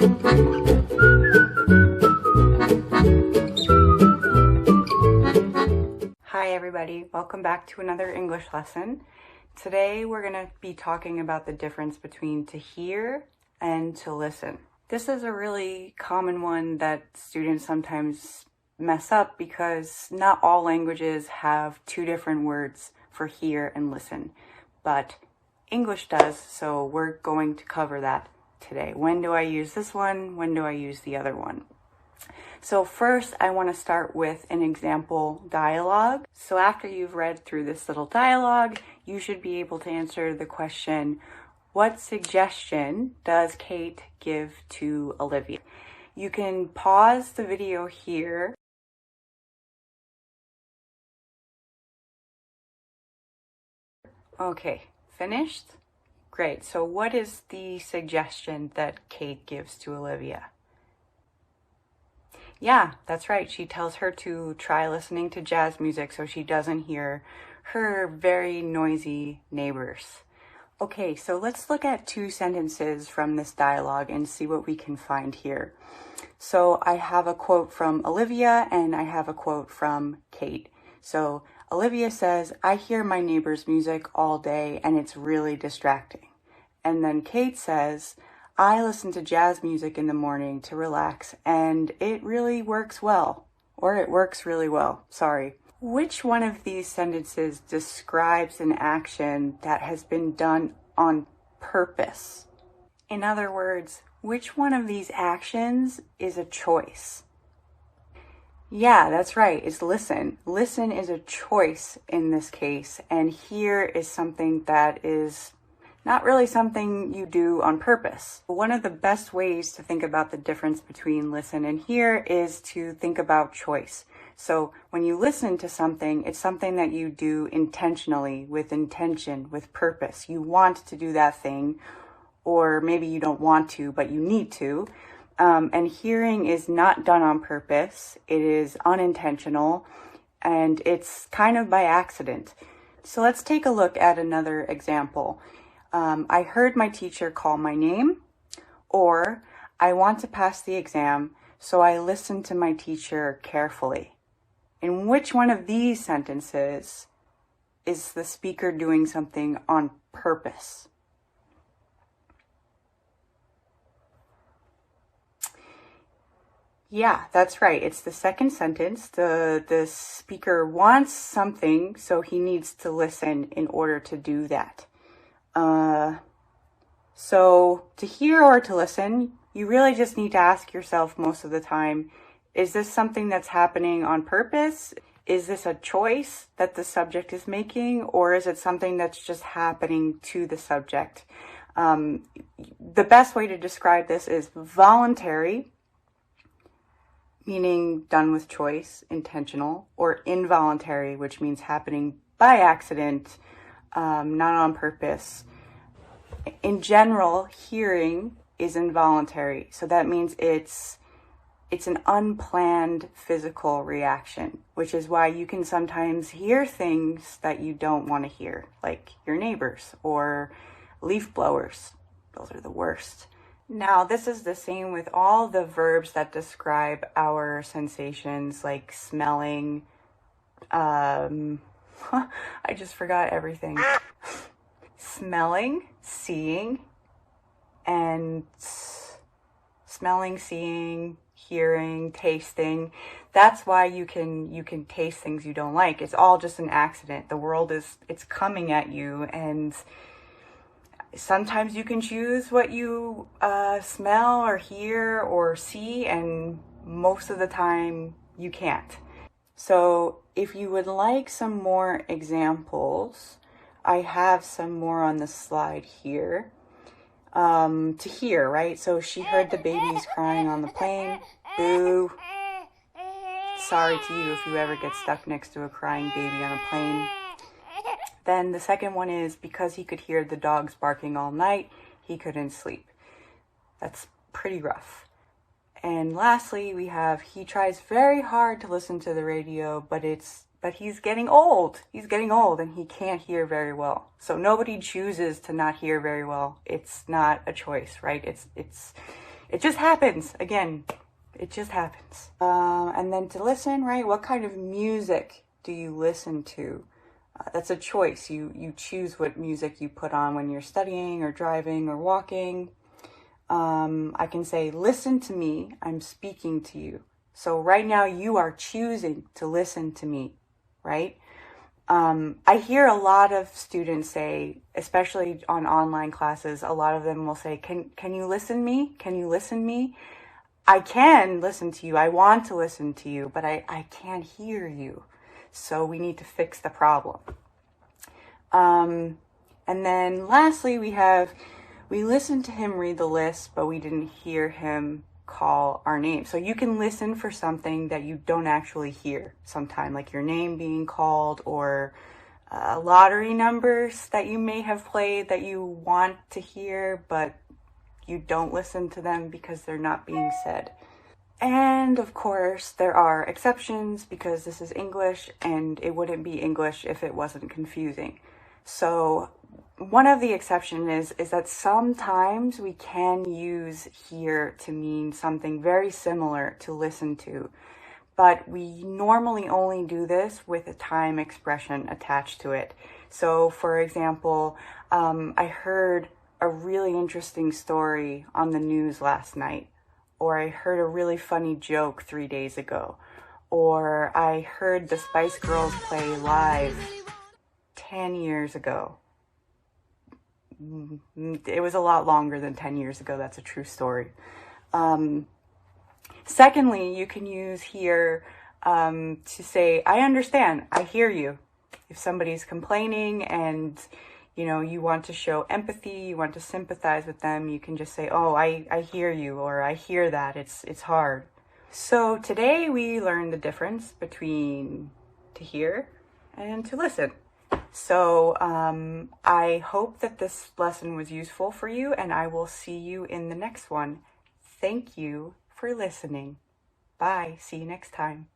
Hi everybody, welcome back to another English lesson. Today we're going to be talking about the difference between to hear and to listen. This is a really common one that students sometimes mess up because not all languages have two different words for hear and listen, but English does, so we're going to cover that today. When do I use this one? When do I use the other one? So first, I want to start with an example dialogue. So after you've read through this little dialogue, you should be able to answer the question, what suggestion does Kate give to Olivia? You can pause the video here. Okay, finished? Great. So what is the suggestion that Kate gives to Olivia? Yeah, that's right. She tells her to try listening to jazz music so she doesn't hear her very noisy neighbors. Okay, so let's look at two sentences from this dialogue and see what we can find here. So I have a quote from Olivia and I have a quote from Kate. So Olivia says, I hear my neighbor's music all day and it's really distracting. And then Kate says, I listen to jazz music in the morning to relax and it really works well. Or it works really well, sorry. Which one of these sentences describes an action that has been done on purpose? In other words, which one of these actions is a choice? Yeah, that's right, it's listen. Listen is a choice in this case, and hear is something that is not really something you do on purpose. One of the best ways to think about the difference between listen and hear is to think about choice. So when you listen to something, it's something that you do intentionally, with intention, with purpose. You want to do that thing, or maybe you don't want to, but you need to. And hearing is not done on purpose. It is unintentional, and it's kind of by accident. So let's take a look at another example. I heard my teacher call my name, or I want to pass the exam, so I listened to my teacher carefully. In which one of these sentences is the speaker doing something on purpose? Yeah, that's right. It's the second sentence. The speaker wants something, so he needs to listen in order to do that. So to hear or to listen, you really just need to ask yourself most of the time, is this something that's happening on purpose? Is this a choice that the subject is making, or is it something that's just happening to the subject? The best way to describe this is voluntary, meaning done with choice, intentional, or involuntary, which means happening by accident, not on purpose. In general, hearing is involuntary, so that means it's an unplanned physical reaction, which is why you can sometimes hear things that you don't want to hear, like your neighbors or leaf blowers. Those are the worst. Now, this is the same with all the verbs that describe our sensations, like smelling. I just forgot everything. Smelling, seeing, and smelling, seeing, hearing, tasting. That's why you can taste things you don't like. It's all just an accident. The world it's coming at you, and sometimes you can choose what you smell or hear or see, and most of the time you can't. So if you would like some more examples, I have some more on the slide here. To hear, right? So she heard the babies crying on the plane. Boo. Sorry to you if you ever get stuck next to a crying baby on a plane. Then the second one is because he could hear the dogs barking all night, he couldn't sleep. That's pretty rough. And lastly, we have he tries very hard to listen to the radio, but he's getting old. He's getting old and he can't hear very well. So nobody chooses to not hear very well. It's not a choice, right? It's It just happens. Again, it just happens. And then to listen, right? What kind of music do you listen to? That's a choice. You choose what music you put on when you're studying or driving or walking. I can say, listen to me, I'm speaking to you. So right now you are choosing to listen to me, right? I hear a lot of students say, especially on online classes, a lot of them will say, can you listen me? Can you listen me? I can listen to you. I want to listen to you, but I can't hear you. So we need to fix the problem. And then lastly, we listened to him read the list, but we didn't hear him call our name. So you can listen for something that you don't actually hear sometime, like your name being called, or lottery numbers that you may have played that you want to hear, but you don't listen to them because they're not being said. And of course, there are exceptions because this is English and it wouldn't be English if it wasn't confusing. So one of the exceptions is that sometimes we can use hear to mean something very similar to listen to, but we normally only do this with a time expression attached to it. So for example, I heard a really interesting story on the news last night, or I heard a really funny joke 3 days ago, or I heard the Spice Girls play live 10 years ago. It was a lot longer than 10 years ago. That's a true story. Secondly, you can use hear to say, I understand, I hear you. If somebody's complaining and you want to show empathy, you want to sympathize with them, you can just say, oh, I hear you, or I hear that, it's hard. So today we learned the difference between to hear and to listen. So I hope that this lesson was useful for you, and I will see you in the next one. Thank you for listening. Bye. See you next time.